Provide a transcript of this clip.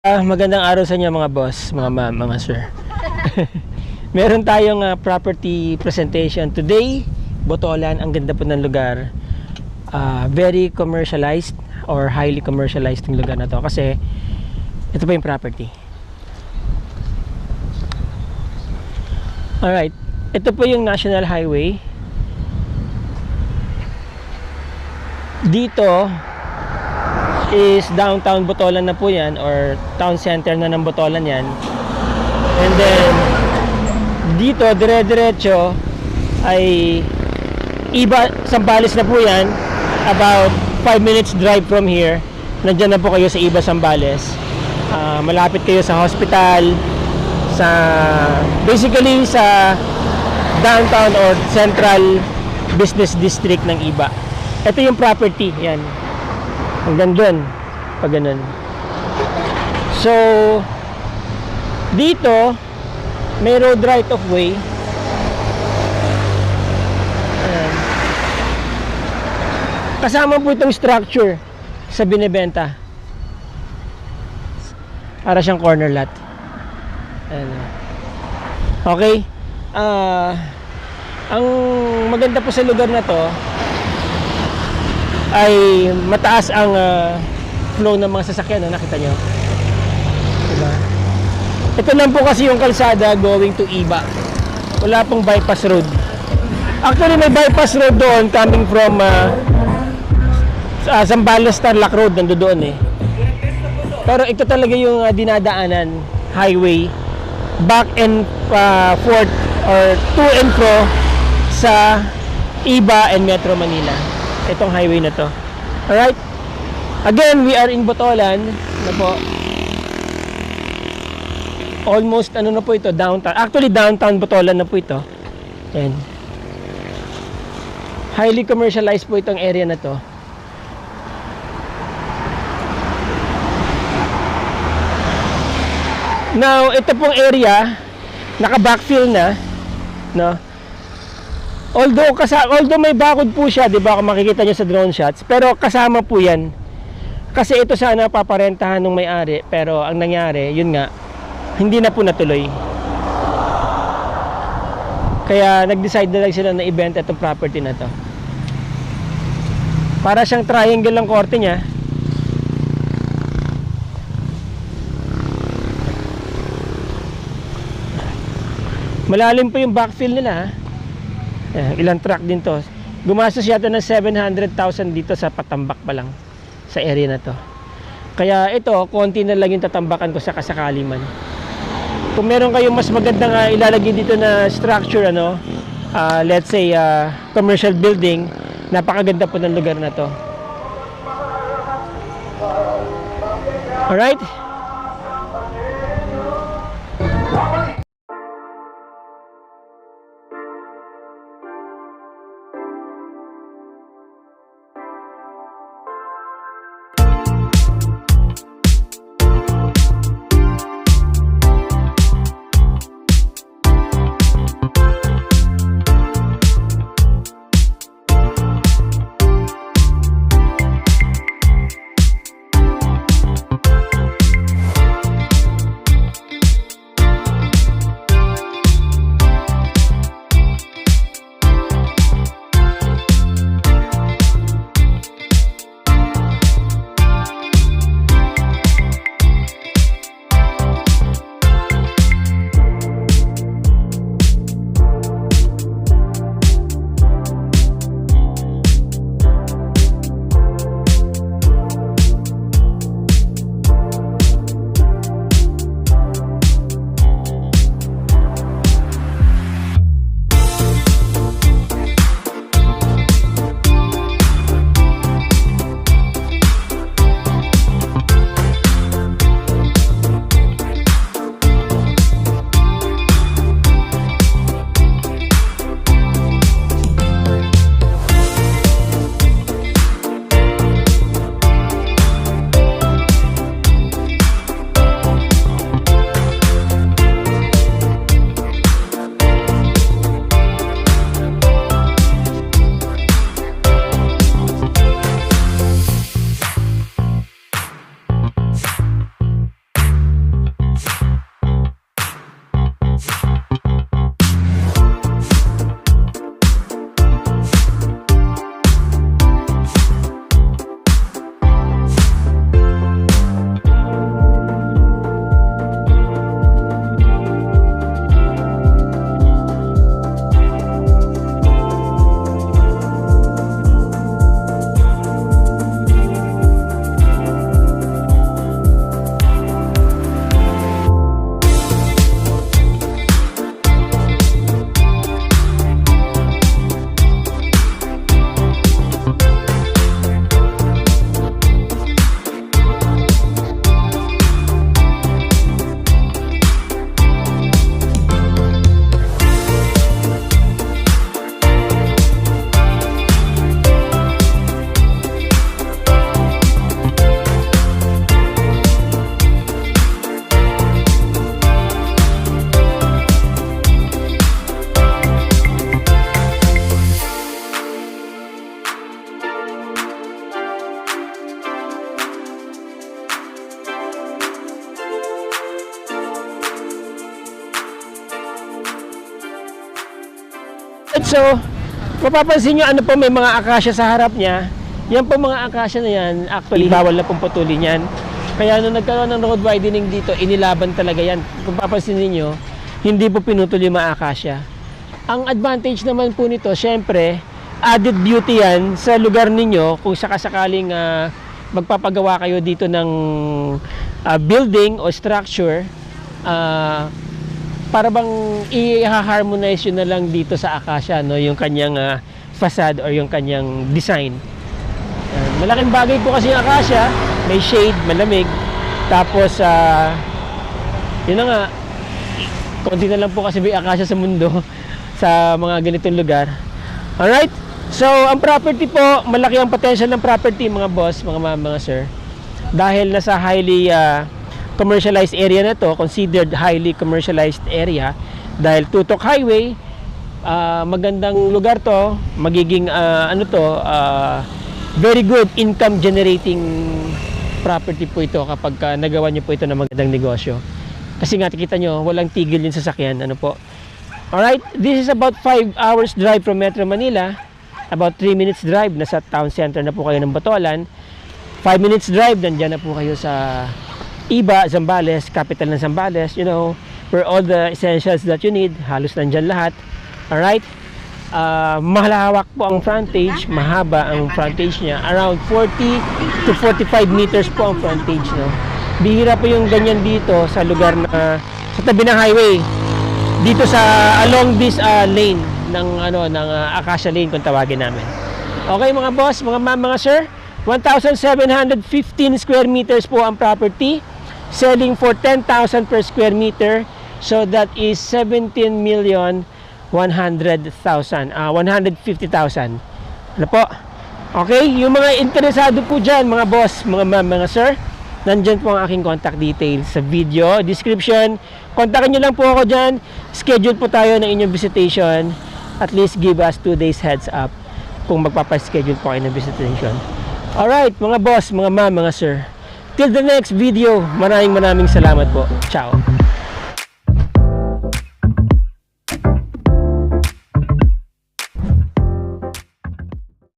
Magandang araw sa inyo mga boss, mga ma'am, mga sir. Meron tayong property presentation today. Botolan, ang ganda po ng lugar. Very commercialized or highly commercialized yung lugar na to kasi ito pa yung property. Alright, ito po yung National Highway. Dito is downtown Botolan na po yan, or town center na ng Botolan yan. And then dito dire-diretso ay iba, Zambales na po yan. About 5 minutes drive from here, nandyan na po kayo sa Iba, Zambales. Malapit kayo sa hospital, sa basically sa downtown or central business district ng Iba. Ito yung property yan, hanggang dun, pag ganun. So dito may road right of way. Ayan. Kasama po itong structure sa binibenta, para siyang corner lot. Ayan. Okay. Ang maganda po sa lugar na to ay mataas ang flow ng mga sasakyan, nakita nyo, diba? Ito lang po kasi yung kalsada going to Iba. Wala pong bypass road. Actually may bypass road doon coming from Zambales Tarlac Road, nandoon eh. Pero ito talaga yung dinadaanan highway back and forth or to and fro sa Iba and Metro Manila. Itong highway na to. Alright? Again, we are in Botolan na po. Almost ano na po ito, downtown. Actually downtown Botolan na po ito. Ayan. Highly commercialized po itong area na to. Now, ito pong area naka-backfill na, no? Although may bakod po siya, 'di ba? Kung makikita niyo sa drone shots, pero kasama po 'yan. Kasi ito sana paparentahan ng may-ari, pero ang nangyari, yun nga, hindi na po natuloy. Kaya nag-decide na lang sila na ibenta itong property na to. Para siyang triangle ang korte niya. Malalim po yung backfill nila, ha? Ilang truck din to. Gumastos yata ng 700,000 dito sa patambak pa lang sa area na to. Kaya ito, konti na lang yung tatambakan ko sa kasakali man. Kung meron kayong mas magandang ilalagay dito na structure, let's say commercial building, napakaganda po ng lugar na to. Alright? Alright, so mapapansin nyo ano po, may mga akasya sa harap niya. Yan po mga akasya na yan, actually bawal na pong putulin yan. Kaya nung nagkaroon ng road widening dito, inilaban talaga yan. Kung papansin niyo, hindi po pinutol yung mga akasya. Ang advantage naman po nito, syempre, added beauty yan sa lugar ninyo kung sakasakaling magpapagawa kayo dito ng building o structure, para bang i-harmonize yun na lang dito sa akasya, no? Yung kanyang facade or yung kanyang design. Malaking bagay po kasi yung akasya, may shade, malamig, tapos yun na nga, konti na lang po kasi may akasya sa mundo sa mga ganitong lugar. Alright, so ang property po, malaki ang potential ng property mga boss, mga sir, dahil nasa highly commercialized area na to, considered highly commercialized area, dahil Tutok Highway, magandang lugar to, magiging very good income generating property po ito kapag nagawa nyo po ito ng magandang negosyo. Kasi nga, kita nyo, walang tigil yung sasakyan. Ano po? Alright, this is about 5 hours drive from Metro Manila. About 3 minutes drive, nasa town center na po kayo ng Botolan. 5 minutes drive, nandyan na po kayo sa Iba, Zambales, capital ng Zambales. You know, where all the essentials that you need, halos nandyan lahat. Alright? Mahalawak po ang frontage, mahaba ang frontage niya, around 40 to 45 meters po ang frontage, no? Bihira po yung ganyan dito sa lugar na sa tabi ng highway, dito sa along this lane ng Acacia Lane kung tawagin namin. Okay mga boss, mga sir, 1,715 square meters po ang property, selling for 10,000 per square meter, so that is 17,100,000, 150,000. Ano po? Okay, yung mga interesado po dyan, mga boss, mga sir, nandyan po ang aking contact details sa video description. Kontakin nyo lang po ako dyan. Schedule po tayo ng inyong visitation. At least give us 2 days heads up kung magpapaschedule po kayo ng visitation. Alright, mga boss, mga sir. Till the next video, maraming salamat po. Ciao.